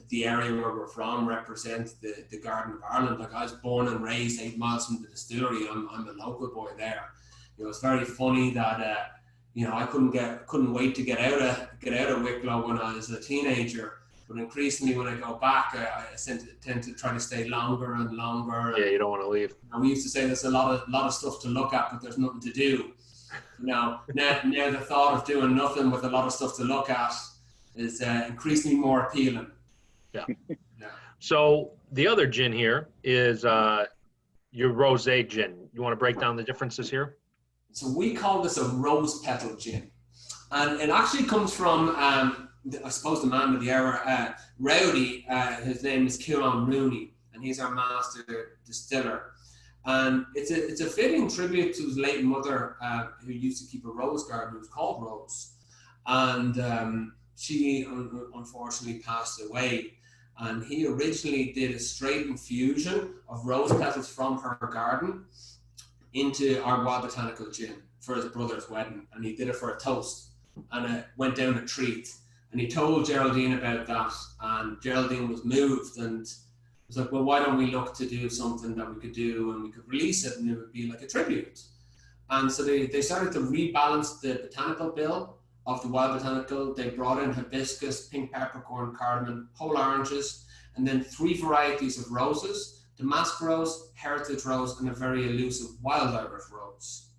the area where we're from, represent the Garden of Ireland. Like, I was born and raised 8 miles from the distillery. I'm a local boy there. You know, it's very funny that, you know, I couldn't wait to get out of Wicklow when I was a teenager. But increasingly, when I go back, I tend to try to stay longer and longer. Yeah, you don't want to leave. And we used to say there's a lot of stuff to look at, but there's nothing to do. Now the thought of doing nothing with a lot of stuff to look at is increasingly more appealing. Yeah. Yeah. So the other gin here is your rosé gin. You want to break down the differences here? So we call this a rose petal gin, and it actually comes from I suppose the man of the hour, Rowdy. His name is Kieran Rooney, and he's our master distiller. And it's a fitting tribute to his late mother, who used to keep a rose garden. It was called Rose, and she unfortunately passed away. And he originally did a straight infusion of rose petals from her garden into our Wild Botanical gin for his brother's wedding, and he did it for a toast, and it went down a treat. And he told Geraldine about that, and Geraldine was moved and was like, well, why don't we look to do something that we could do and we could release it and it would be like a tribute. And so they started to rebalance the botanical bill of the Wild Botanical. They brought in hibiscus, pink peppercorn, cardamom, whole oranges, and then 3 varieties of roses: damask rose, heritage rose, and a very elusive wild Irish rose.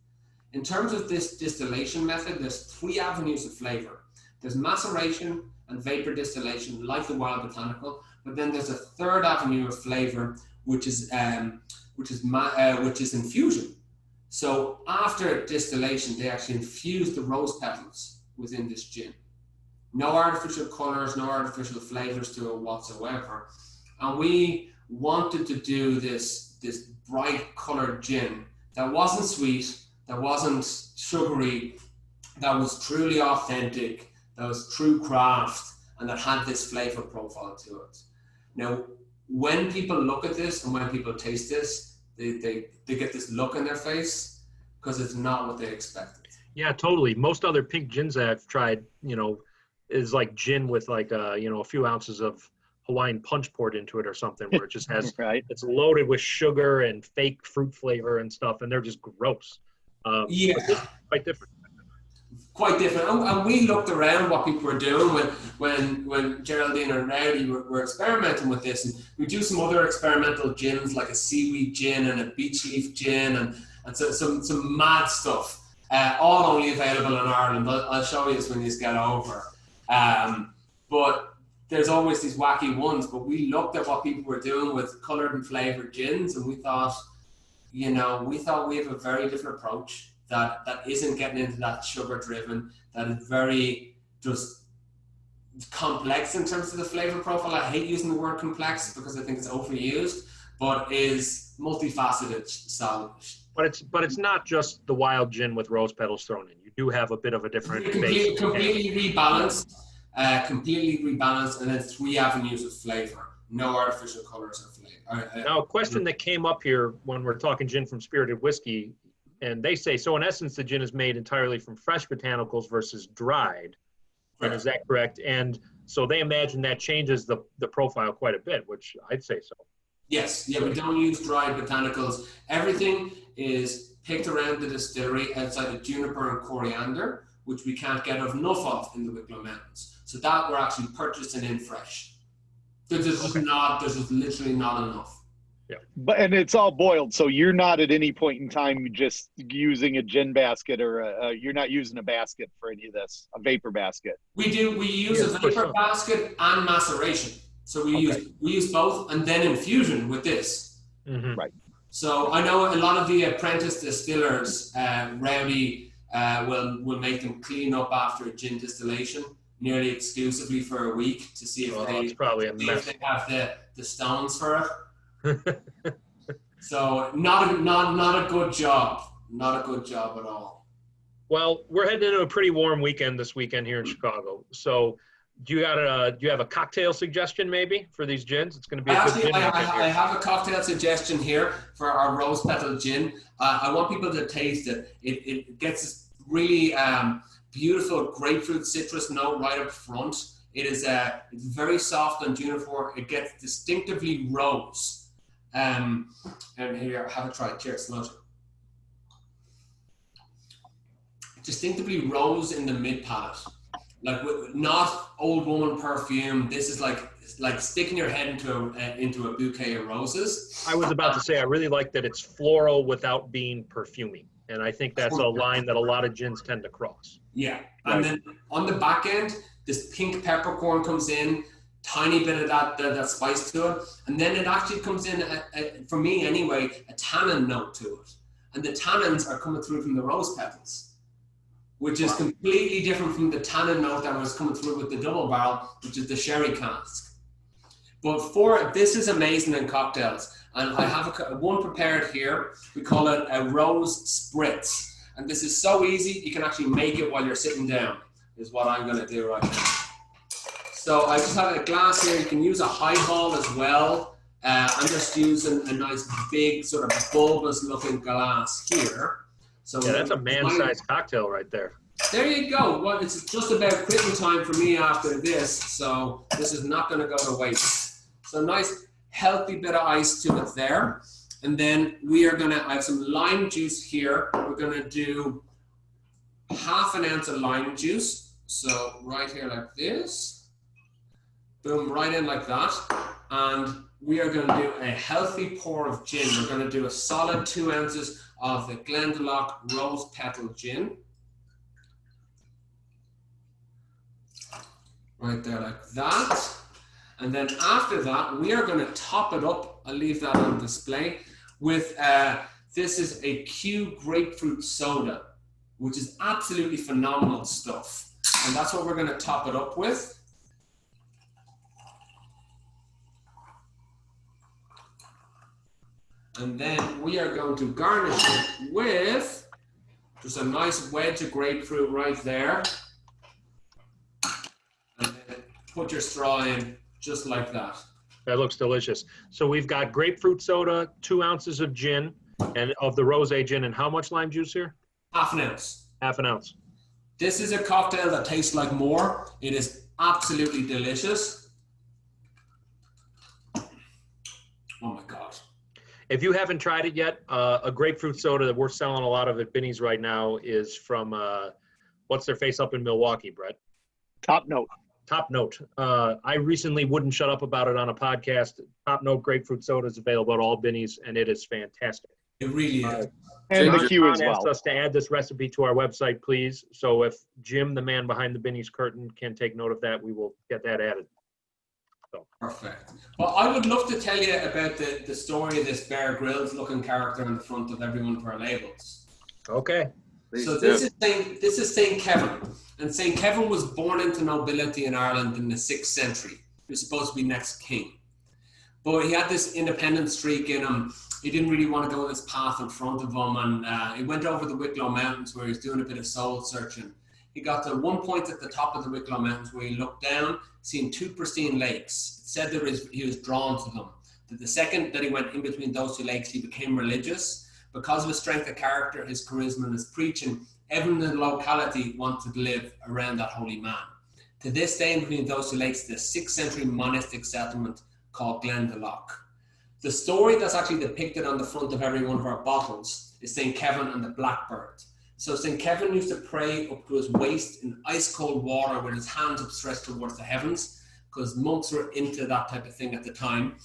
In terms of this distillation method, there's 3 avenues of flavor. There's maceration and vapor distillation, like the Wild Botanical, but then there's a 3rd avenue of flavor, which is infusion. So after distillation, they actually infuse the rose petals within this gin. No artificial colors, no artificial flavors to it whatsoever. And we wanted to do this bright colored gin that wasn't sweet, that wasn't sugary, that was truly authentic, that was true craft, and that had this flavor profile to it. Now, when people look at this and when people taste this, they get this look in their face because it's not what they expected. Yeah, totally. Most other pink gins that I've tried, you know, is like gin with like you know, a few ounces of Hawaiian punch poured into it or something, where it just has right. It's loaded with sugar and fake fruit flavor and stuff, and they're just gross. Yeah, quite different. Quite different. And we looked around what people were doing when Geraldine and Rowdy were experimenting with this. And we do some other experimental gins, like a seaweed gin and a beach leaf gin, and so some mad stuff, all only available in Ireland. I'll show you this when you get over. But there's always these wacky ones. But we looked at what people were doing with coloured and flavoured gins, and we thought we have a very different approach. That isn't getting into that sugar driven, that is very just complex in terms of the flavor profile. I hate using the word complex because I think it's overused, but is multifaceted. But it's not just the wild gin with rose petals thrown in. You do have a bit of a different base. Completely rebalanced, and then 3 avenues of flavor. No artificial colors or flavor. Now, a question that came up here when we're talking gin from Spirited Whiskey. And they say, so in essence, the gin is made entirely from fresh botanicals versus dried. And is that correct? And so they imagine that changes the profile quite a bit, which I'd say so. Yes. Yeah, we don't use dried botanicals. Everything is picked around the distillery outside of juniper and coriander, which we can't get enough of in the Wicklow Mountains. So that we're actually purchasing in fresh. There's just literally not enough. Yeah, and it's all boiled, so you're not at any point in time just using a gin basket, or you're not using a basket for any of this, a vapor basket. We use a vapor basket and maceration. So we use both, and then infusion with this. Mm-hmm. Right. So I know a lot of the apprentice distillers, Rowdy, will make them clean up after gin distillation nearly exclusively for a week to see if it's probably a mess. they have the stones for it. So not a good job. Not a good job at all. Well, we're heading into a pretty warm weekend this weekend here in Chicago. So do you have a cocktail suggestion maybe for these gins? It's going to be a good gin weekend here. I have a cocktail suggestion here for our rose petal gin. I want people to taste it. It gets this really beautiful grapefruit citrus note right up front. It's very soft and juniper. It gets distinctively rose. And here, have a try. Cheers. Smell it. Distinctively rose in the mid palate, like not old woman perfume. This is like sticking your head into a bouquet of roses. I was about to say I really like that it's floral without being perfumey, and I think that's a line that a lot of gins tend to cross. Yeah, and then on the back end, this pink peppercorn comes in, tiny bit of that spice to it, and then it actually comes in for me anyway, a tannin note to it, and the tannins are coming through from the rose petals, which is completely different from the tannin note that was coming through with the double barrel, which is the sherry cask. But this is amazing in cocktails. And I have one prepared here. We call it a rose spritz. And this is so easy, you can actually make it while you're sitting down, is what I'm gonna do right now. So I just have a glass here. You can use a highball as well. I'm just using a nice big sort of bulbous looking glass here. So yeah, that's a man-sized cocktail right there. There you go. Well, it's just about quitting time for me after this, so this is not going to go to waste. So nice, healthy bit of ice to it there. And then I have some lime juice here. We're going to do half an ounce of lime juice. So right here like this. Boom, right in like that. And we are going to do a healthy pour of gin. We're going to do a solid 2 ounces of the Glendalough Rose Petal Gin. Right there like that. And then after that, we are going to top it up. I'll leave that on display with, this is a Q Grapefruit Soda, which is absolutely phenomenal stuff. And that's what we're going to top it up with. And then we are going to garnish it with just a nice wedge of grapefruit right there. And then put your straw in just like that. That looks delicious. So we've got grapefruit soda, 2 ounces of gin, and of the rosé gin, and how much lime juice here? Half an ounce. Half an ounce. This is a cocktail that tastes like more. It is absolutely delicious. Oh my God. If you haven't tried it yet, a grapefruit soda that we're selling a lot of at Binny's right now is from, what's their face up in Milwaukee, Brett? Top Note. Top Note. I recently wouldn't shut up about it on a podcast. Top Note grapefruit soda is available at all Binny's, and it is fantastic. It really is. And the Q as asked well. us to add this recipe to our website, please. So if Jim, the man behind the Binny's curtain, can take note of that, we will get that added. So. Perfect. Well, I would love to tell you about the story of this Bear Grylls looking character on the front of every one of our labels. Okay. So this is Saint Kevin, and Saint Kevin was born into nobility in Ireland in the 6th century. He was supposed to be next king, but he had this independent streak in him. He didn't really want to go this path in front of him, and he went over the Wicklow Mountains where he was doing a bit of soul searching. He got to one point at the top of the Wicklow Mountains where he looked down, seen 2 pristine lakes. It said that he was drawn to them. That the second that he went in between those 2 lakes, he became religious. Because of his strength of character, his charisma, and his preaching, everyone in the locality wanted to live around that holy man. To this day, in between those 2 lakes, the 6th century monastic settlement called Glendalough. The story that's actually depicted on the front of every one of our bottles is St. Kevin and the Blackbird. So St. Kevin used to pray up to his waist in ice cold water with his hands upstretched towards the heavens, because monks were into that type of thing at the time.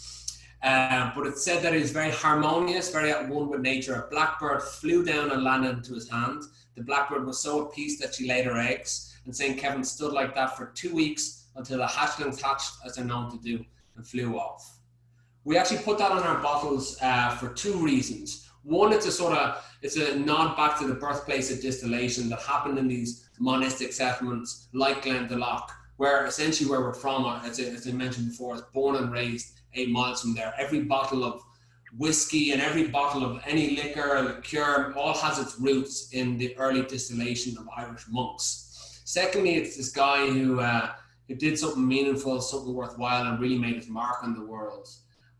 But it said that he was very harmonious, very at one with nature. A blackbird flew down and landed into his hand. The blackbird was so at peace that she laid her eggs. And St. Kevin stood like that for 2 weeks until the hatchlings hatched, as they're known to do. and flew off. We actually put that on our bottles for two reasons. One, it's a nod back to the birthplace of distillation that happened in these monistic settlements like Glendalough, where essentially where we're from, as I mentioned before, is born and raised 8 miles from there. Every bottle of whiskey and every bottle of any liquor, liqueur, all has its roots in the early distillation of Irish monks. Secondly, it's this guy who did something meaningful, something worthwhile, and really made his mark on the world.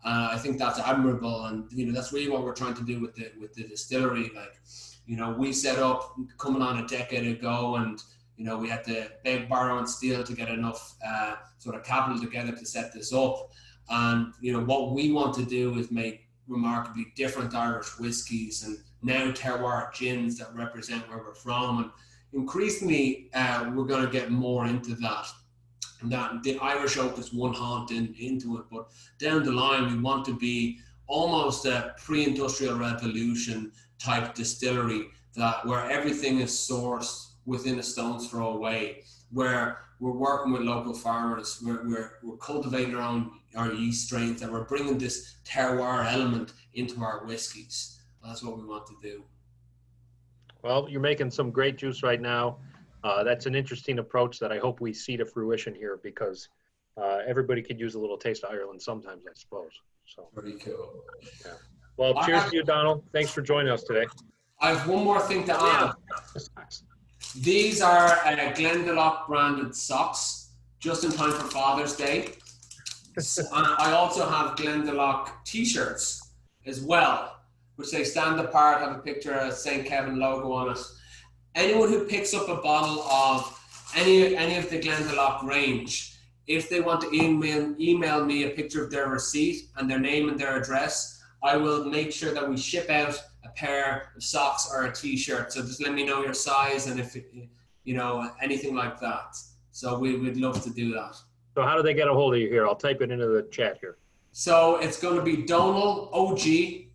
I think that's admirable, and that's really what we're trying to do with the distillery. Like, we set up coming on a decade ago, and we had to beg, borrow, and steal to get enough sort of capital together to set this up. And what we want to do is make remarkably different Irish whiskies and now terroir gins that represent where we're from. And increasingly, we're going to get more into that. That the Irish oak is one haunt into it, but down the line we want to be almost a pre-industrial revolution type distillery where everything is sourced within a stone's throw away, where we're working with local farmers, we're cultivating our yeast strains, and we're bringing this terroir element into our whiskies. That's what we want to do. Well, you're making some great juice right now. That's an interesting approach that I hope we see to fruition here, because everybody could use a little taste of Ireland sometimes, I suppose. So very cool. Yeah. Well, cheers to you, Donal. Thanks for joining us today. I have one more thing to add. These are Glendalough branded socks, just in time for Father's Day. And I also have Glendalough t-shirts as well, which they stand apart, have a picture of St. Kevin logo on it. Anyone who picks up a bottle of any of the Glendalough range, if they want to email me a picture of their receipt and their name and their address, I will make sure that we ship out a pair of socks or a t-shirt. So just let me know your size and if anything like that. So we'd love to do that. So how do they get a hold of you here? I'll type it into the chat here. So it's going to be Donal OG.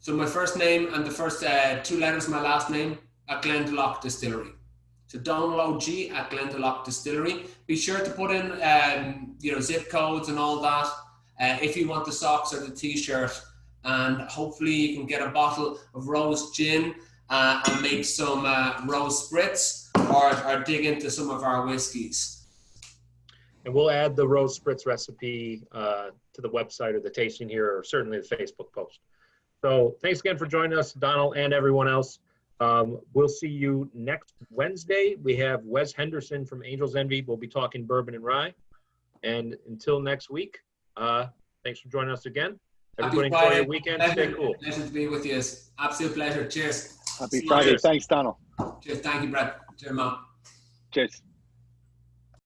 So my first name and the first 2 letters of my last name at Glendalough Distillery. So Donal OG at Glendalough Distillery. Be sure to put in zip codes and all that if you want the socks or the t-shirt, and hopefully you can get a bottle of rose gin and make some rose spritz or dig into some of our whiskies. And we'll add the rose spritz recipe to the website or the tasting here, or certainly the Facebook post. So thanks again for joining us, Donal, and everyone else. We'll see you next Wednesday. We have Wes Henderson from Angel's Envy. We'll be talking bourbon and rye. And until next week, thanks for joining us again. Everybody enjoy your weekend. Stay cool. Pleasure to be with you. Absolute pleasure. Cheers. Happy Friday. Thanks, Donal. Cheers. Thank you, Brett. Cheers, Mom. Cheers.